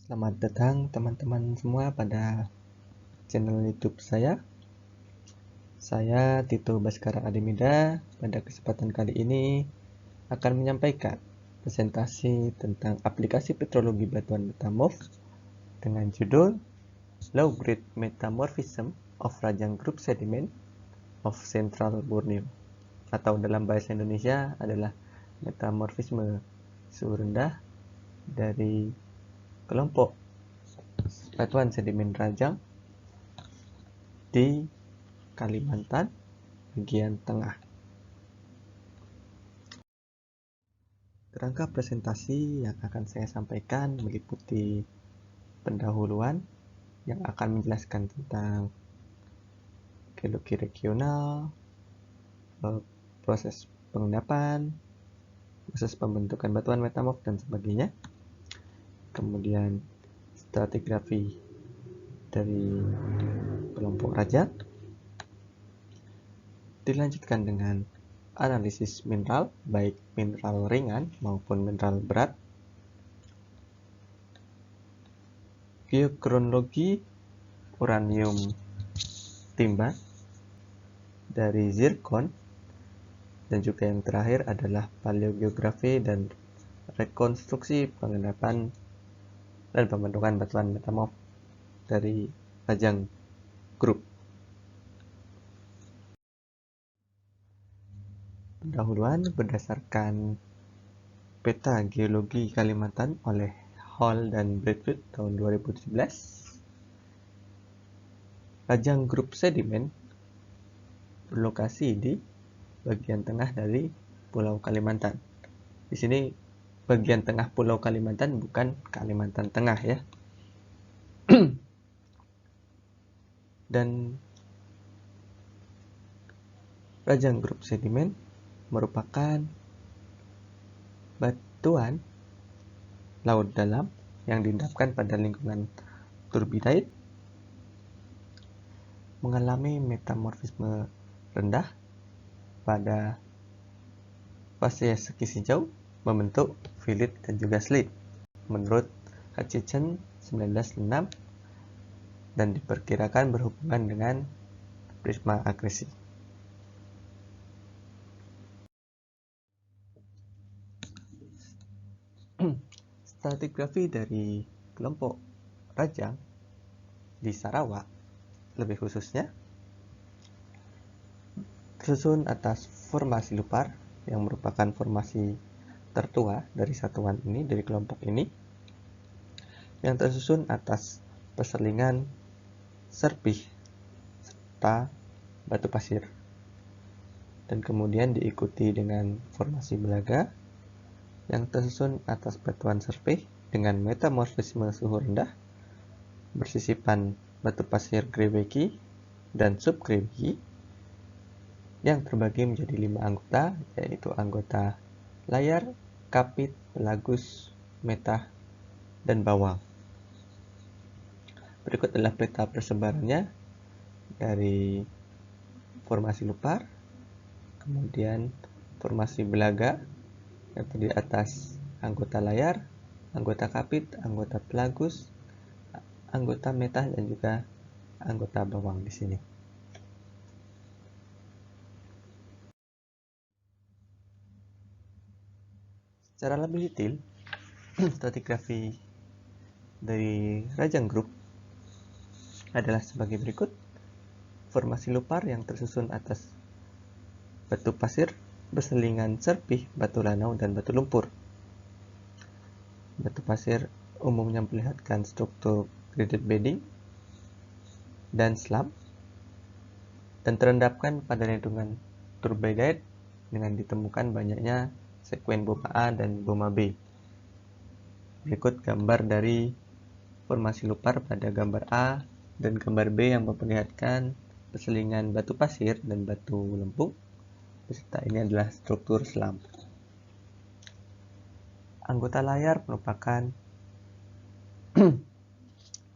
Selamat datang teman-teman semua pada channel YouTube saya. Saya Tito Baskara Ademida. Pada kesempatan kali ini akan menyampaikan presentasi tentang aplikasi petrologi batuan metamorf dengan judul Low Grade Metamorphism of Rajang Group Sediment of Central Borneo, atau dalam bahasa Indonesia adalah metamorfisme suhu rendah dari kelompok batuan sedimen rajang di Kalimantan bagian tengah. Kerangka presentasi yang akan saya sampaikan meliputi pendahuluan yang akan menjelaskan tentang geologi regional, proses pengendapan, proses pembentukan batuan metamorf dan sebagainya. Kemudian stratigrafi dari kelompok rajang, dilanjutkan dengan analisis mineral, baik mineral ringan maupun mineral berat, geokronologi uranium timban dari zirkon, dan juga yang terakhir adalah paleogeografi dan rekonstruksi pengendapan dan pembentukan batuan metamorf dari Rajang Group. Pendahuluan berdasarkan peta geologi Kalimantan oleh Hall dan Bradfield tahun 2017. Rajang Group Sediment berlokasi di bagian tengah dari Pulau Kalimantan. Di sini bagian tengah Pulau Kalimantan, bukan Kalimantan Tengah ya. Dan Rajang Group Sediment merupakan batuan laut dalam yang diendapkan pada lingkungan turbidite, mengalami metamorfisme rendah pada fase sekisi jauh, membentuk filit dan juga slit menurut Hutchison 1906, dan diperkirakan berhubungan dengan prisma akresi. Stratigrafi dari kelompok rajang di Sarawak lebih khususnya tersusun atas formasi Lupar yang merupakan formasi tertua dari satuan ini, dari kelompok ini, yang tersusun atas perselingan serpih serta batu pasir, dan kemudian diikuti dengan formasi Belaga yang tersusun atas batuan serpih dengan metamorfisme suhu rendah bersisipan batu pasir Greweki dan subgreweki, yang terbagi menjadi 5 anggota, yaitu anggota layar, kapit, pelagus, metah, dan bawang. Berikut adalah peta persebarannya dari formasi Lupar, kemudian formasi Belaga yang terdiri atas anggota layar, anggota kapit, anggota pelagus, anggota metah, dan juga anggota bawang di sini. Secara lebih detail, stratigrafi dari Rajang Group adalah sebagai berikut. Formasi Lupar yang tersusun atas batu pasir berselingan serpih, batu lanau, dan batu lumpur. Batu pasir umumnya memperlihatkan struktur graded bedding dan slump, dan terendapkan pada lindungan turbidite dengan ditemukan banyaknya sekuen Boma A dan Boma B. Berikut gambar dari formasi Lupar pada gambar A dan gambar B yang memperlihatkan perselingan batu pasir dan batu lempung, beserta ini adalah struktur slump. Anggota layar merupakan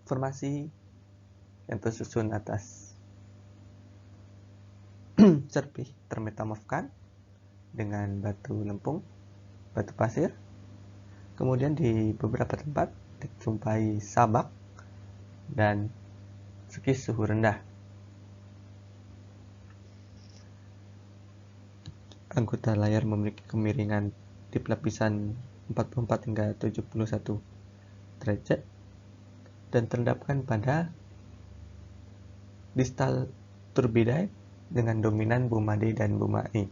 formasi yang tersusun atas serpih termetamorfkan dengan batu lempung, batu pasir. Kemudian di beberapa tempat dijumpai sabak dan skis suhu rendah. Anggota layar memiliki kemiringan di lapisan 44 hingga 71 derajat dan terendapkan pada distal turbidite dengan dominan buma D dan buma E.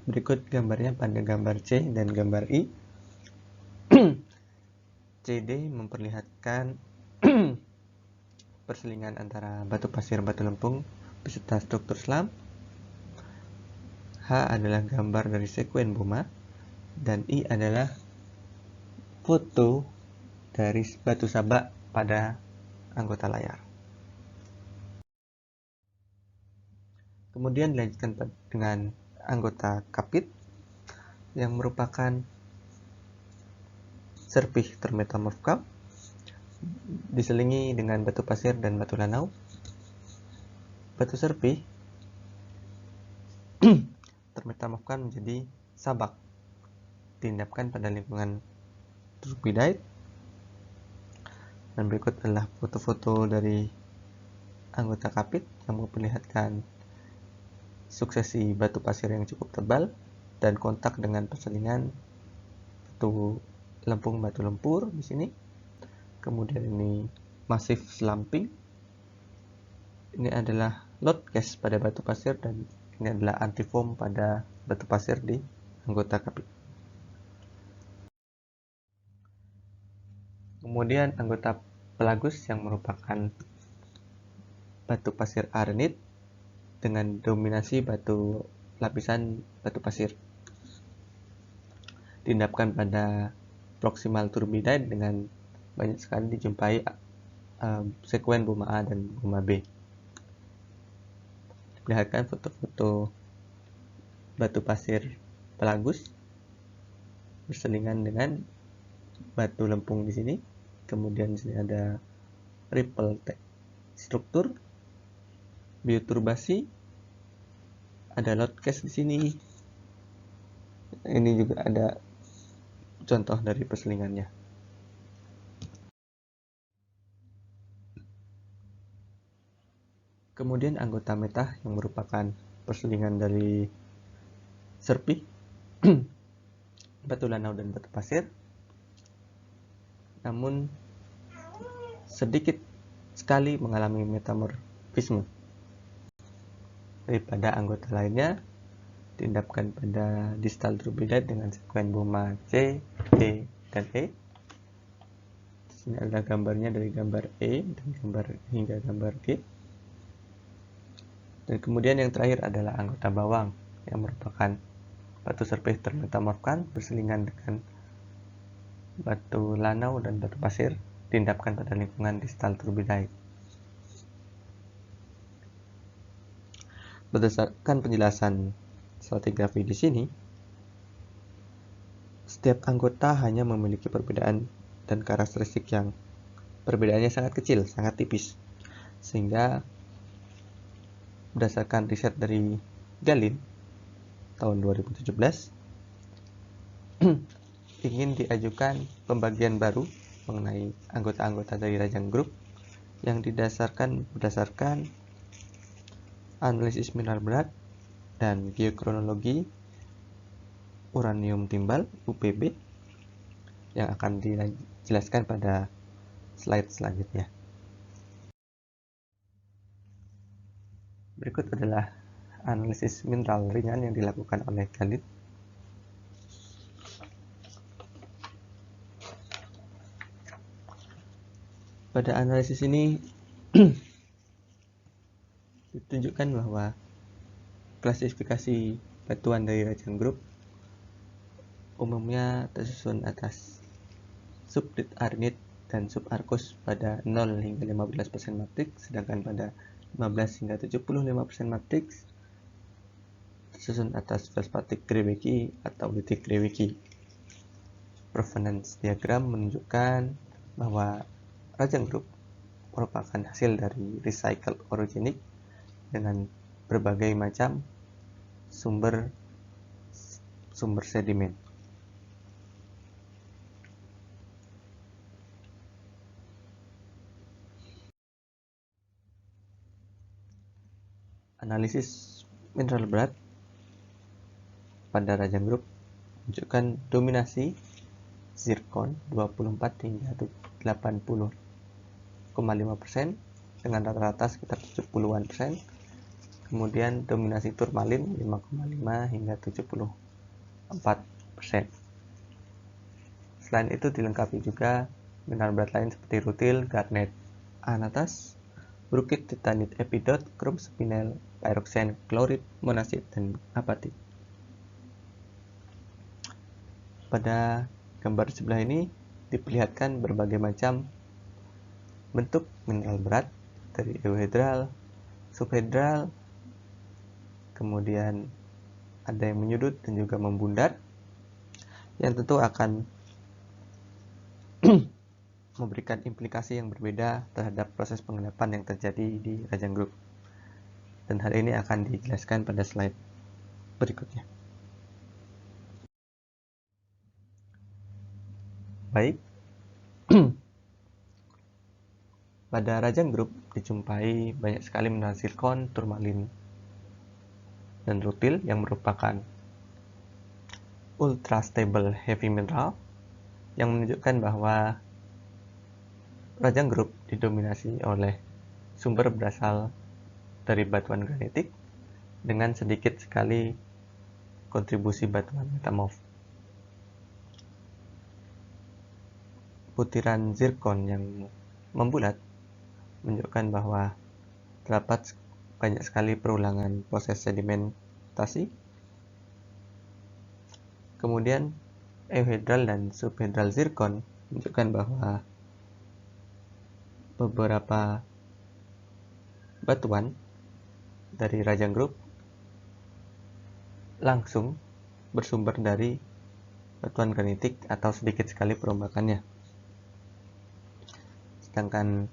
Berikut gambarnya pada gambar C dan gambar I. CD memperlihatkan perselingan antara batu pasir batu lempung beserta struktur selam. H adalah gambar dari sekuen buma dan I adalah foto dari batu sabak pada anggota layar. Kemudian dilanjutkan dengan anggota kapit yang merupakan serpih termetamorfkan diselingi dengan batu pasir dan batu lanau. Batu serpih termetamorfkan menjadi sabak, diendapkan pada lingkungan turbidite. Dan berikut adalah foto-foto dari anggota kapit yang memperlihatkan suksesi batu pasir yang cukup tebal dan kontak dengan perselingan batu lempung batu lempur di sini. Kemudian ini masif slumping. Ini adalah load cast pada batu pasir dan ini adalah antifoam pada batu pasir di anggota kapit. Kemudian anggota pelagus yang merupakan batu pasir arenit dengan dominasi lapisan batu pasir. Diendapkan pada proximal turbidite dengan banyak sekali dijumpai sekuen buma A dan buma B. Diperlihatkan foto-foto batu pasir pelagus berselingan dengan batu lempung di sini. Kemudian di sini ada ripple struktur, bioturbasi, ada load cast di sini. Ini juga ada contoh dari perselingannya. Kemudian anggota metah yang merupakan perselingan dari serpih, batu lanau dan batu pasir. Namun sedikit sekali mengalami metamorfisme daripada anggota lainnya, diendapkan pada distal turbidite dengan sekuen buma C, D, dan E. Di sini adalah gambarnya dari gambar E dan gambar hingga gambar G. Dan kemudian yang terakhir adalah anggota bawang yang merupakan batu serpih termetamorfkan berselingan dengan batu lanau dan batu pasir, diendapkan pada lingkungan distal turbidite. Berdasarkan penjelasan stratigrafi di sini, setiap anggota hanya memiliki perbedaan dan karakteristik yang perbedaannya sangat kecil, sangat tipis, sehingga berdasarkan riset dari Galin tahun 2017 ingin diajukan pembagian baru mengenai anggota-anggota dari Rajang Group yang berdasarkan analisis mineral berat dan geokronologi uranium timbal UPB yang akan dijelaskan pada slide selanjutnya. Berikut adalah analisis mineral ringan yang dilakukan oleh Galin. Pada analisis ini ditunjukkan bahwa klasifikasi batuan dari Rajang Group umumnya tersusun atas subdit arenit dan subarkus pada 0 hingga 15% matriks, sedangkan pada 15 hingga 75% matriks tersusun atas feldspathik Greywacke atau litik Greywacke. Provenance diagram menunjukkan bahwa Rajang Group merupakan hasil dari recycled organic dengan berbagai macam sumber sedimen. analisis mineral berat pada Rajang Group menunjukkan dominasi zirkon 24 hingga 80,5% dengan rata-rata sekitar 70-an%. Kemudian dominasi turmalin 5,5 hingga 74%. Selain itu dilengkapi juga mineral berat lain seperti rutil, garnet, anatas, brukit, titanit, epidot, krom spinel, pyroxene, klorid, monasit, dan apatit. Pada gambar sebelah ini diperlihatkan berbagai macam bentuk mineral berat dari euhedral, subhedral, kemudian ada yang menyudut dan juga membundar, yang tentu akan memberikan implikasi yang berbeda terhadap proses pengendapan yang terjadi di Rajang Group. Dan hal ini akan dijelaskan pada slide berikutnya. Baik, pada Rajang Group dijumpai banyak sekali mineral zirkon, turmalin, dan rutil yang merupakan ultra stable heavy mineral yang menunjukkan bahwa Rajang Group didominasi oleh sumber berasal dari batuan granitik dengan sedikit sekali kontribusi batuan metamorf. Butiran zirkon yang membulat menunjukkan bahwa terdapat banyak sekali perulangan proses sedimentasi. Kemudian euhedral dan subhedral zirkon menunjukkan bahwa beberapa batuan dari Rajang Group langsung bersumber dari batuan granitik atau sedikit sekali perombakannya. Sedangkan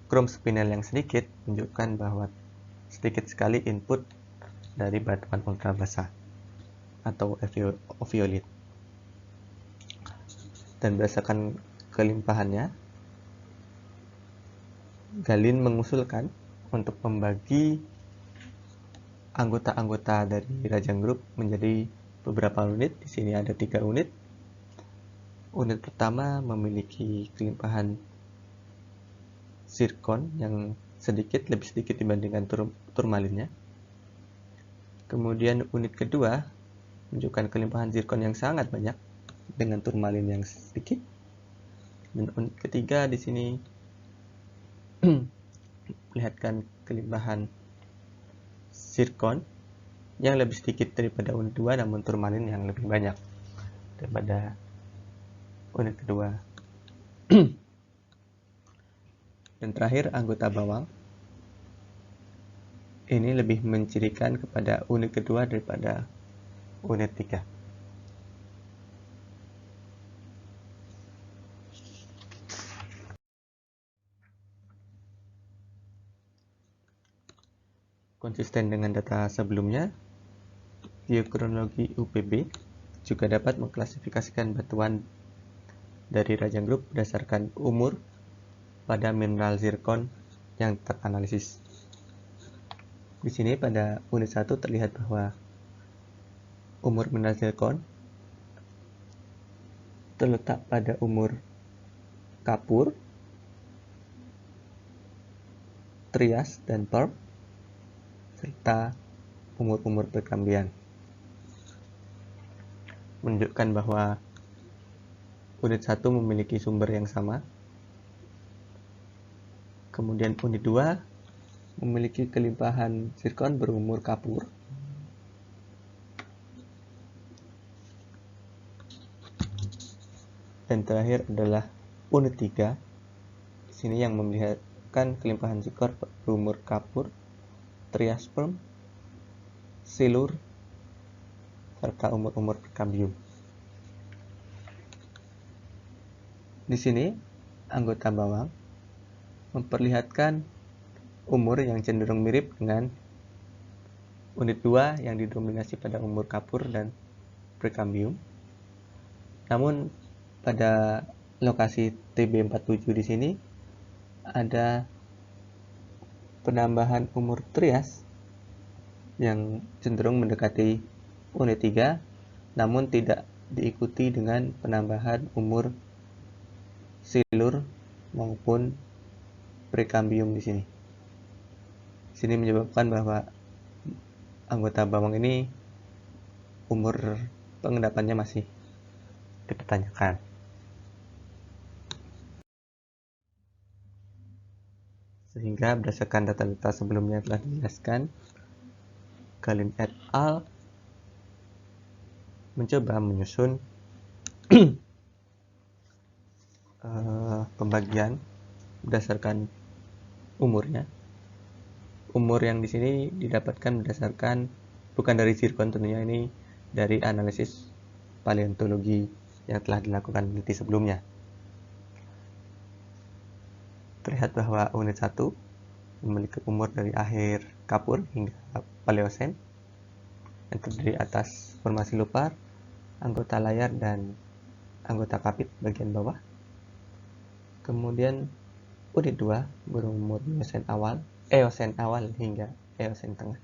krom spinel yang sedikit menunjukkan bahwa sedikit sekali input dari batuan ultra basah atau oviolit. Dan berdasarkan kelimpahannya, Galin mengusulkan untuk membagi anggota-anggota dari Rajang Group menjadi beberapa unit. Di sini ada 3 unit. Unit pertama memiliki kelimpahan zirkon yang lebih sedikit dibandingkan turmalinnya. Kemudian unit kedua menunjukkan kelimpahan zirkon yang sangat banyak dengan turmalin yang sedikit. Dan unit ketiga di sini melihatkan kelimpahan zirkon yang lebih sedikit daripada unit 2 namun turmalin yang lebih banyak daripada unit kedua. Dan terakhir anggota bawang ini lebih mencirikan kepada unit kedua daripada unit 3. Konsisten dengan data sebelumnya, geokronologi UPB juga dapat mengklasifikasikan batuan dari Rajang Group berdasarkan umur pada mineral zirkon yang teranalisis. Di sini pada unit 1 terlihat bahwa umur mineral zirkon terletak pada umur kapur, trias, dan perm, serta umur-umur perkambian. Menunjukkan bahwa unit 1 memiliki sumber yang sama. Kemudian unit 2 memiliki kelimpahan zirkon berumur kapur. Dan terakhir adalah unit 3. Di sini yang memperlihatkan kelimpahan zirkon berumur kapur, trias perm, silur, serta umur-umur perkambium. Di sini anggota bawang memperlihatkan umur yang cenderung mirip dengan unit 2 yang didominasi pada umur kapur dan perkambium. Namun pada lokasi TB47 di sini ada penambahan umur trias yang cenderung mendekati unit 3, namun tidak diikuti dengan penambahan umur silur maupun prekambium di sini. Sini menyebabkan bahwa anggota bawang ini umur pengendapannya masih dipertanyakan. Sehingga berdasarkan data-data sebelumnya telah dijelaskan, Kalin et al. Mencoba menyusun pembagian berdasarkan umurnya. Umur yang di sini didapatkan berdasarkan bukan dari zirkon tentunya, ini dari analisis paleontologi yang telah dilakukan peneliti sebelumnya. Terlihat bahwa unit 1 memiliki umur dari akhir Kapur hingga Paleosen yang terdiri atas formasi lupar, anggota layar, dan anggota kapit bagian bawah. Kemudian unit 2 berumur Eosen awal hingga Eosen tengah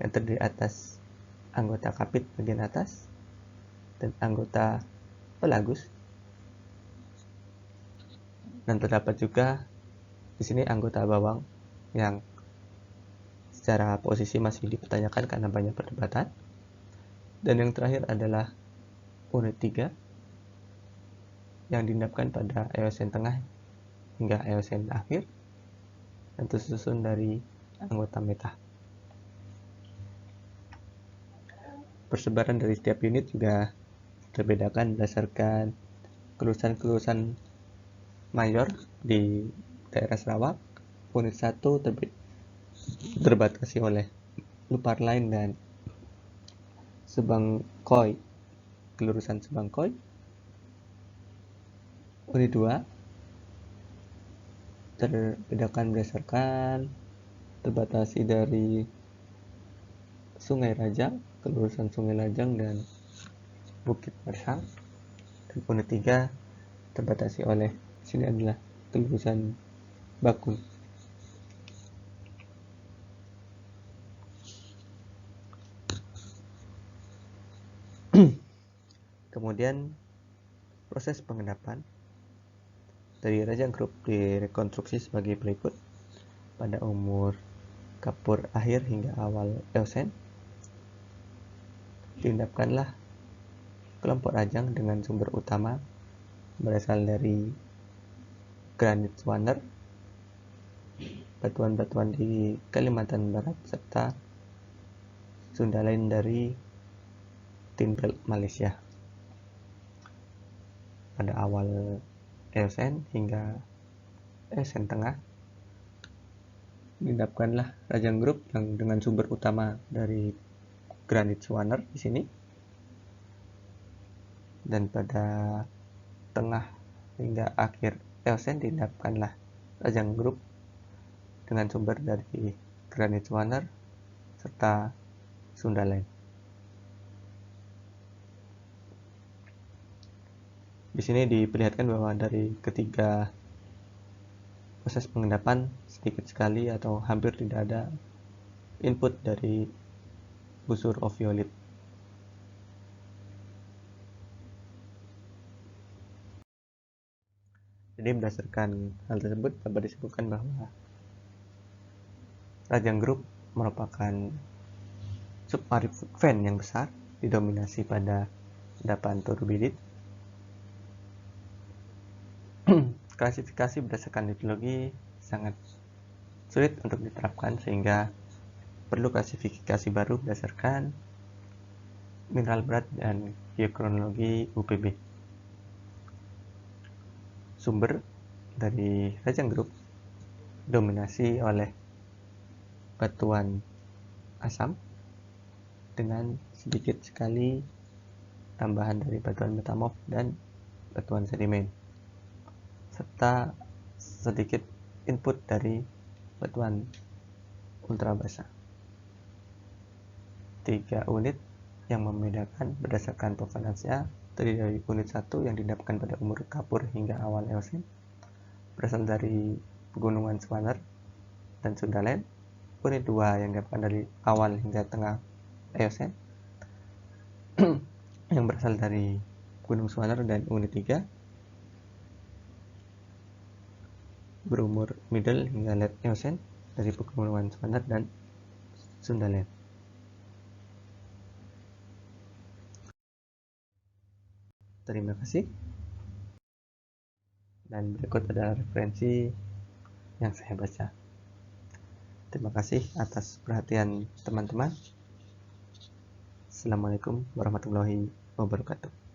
yang terdiri atas anggota kapit bagian atas dan anggota pelagus. Dan terdapat juga di sini anggota bawang yang secara posisi masih dipertanyakan karena banyak perdebatan. Dan yang terakhir adalah unit 3 yang diendapkan pada Eosen tengah hingga Eosen akhir dan tersusun dari anggota meta. Persebaran dari setiap unit juga terbedakan berdasarkan kelulusan mayor. Di daerah Sarawak, unit 1 terbatasi oleh lupar lain dan Sebangkoi, kelulusan Sebangkoi. Unit 2 terbedakan berdasarkan terbatasi dari Sungai Rajang, kelulusan Sungai Rajang dan Bukit Mersang. Dan unit 3 terbatasi oleh sini adalah kelulusan Bakun. Kemudian proses pengendapan dari Rajang Group direkonstruksi sebagai berikut. Pada umur Kapur akhir hingga awal Eosen, diendapkanlah kelompok Rajang dengan sumber utama berasal dari granit Swaner, batuan-batuan di Kalimantan Barat, serta Sunda lain dari Tin Belt Malaysia. Pada awal Eosen hingga Eosen tengah, diendapkanlah Rajang Group yang dengan sumber utama dari granit Swaner di sini. Dan pada tengah hingga akhir Eosen diendapkanlah Rajang Group dengan sumber dari granit Swaner serta Sunda lain. Di sini diperlihatkan bahwa dari ketiga proses pengendapan sedikit sekali atau hampir tidak ada input dari busur oviolit. Jadi berdasarkan hal tersebut dapat disebutkan bahwa Rajang Group merupakan subarid food vein yang besar, didominasi pada endapan turbidit. Klasifikasi berdasarkan litologi sangat sulit untuk diterapkan, sehingga perlu klasifikasi baru berdasarkan mineral berat dan geokronologi UPB. Sumber dari Rajang Group dominasi oleh batuan asam dengan sedikit sekali tambahan dari batuan metamorf dan batuan sedimen, serta sedikit input dari batuan ultra basa. 3 unit yang membedakan berdasarkan provenansinya terdiri dari unit 1 yang diendapkan pada umur Kapur hingga awal Eosen, berasal dari pegunungan Swaner dan Sunda lain. unit 2 yang dilakukan dari awal hingga tengah Eocene yang berasal dari Gunung Swaner, dan unit 3 berumur middle hingga late Eocene dari Pegunungan Swaner dan Sundaland. Terima kasih. Dan berikut adalah referensi yang saya baca. Terima kasih atas perhatian teman-teman. Assalamualaikum warahmatullahi wabarakatuh.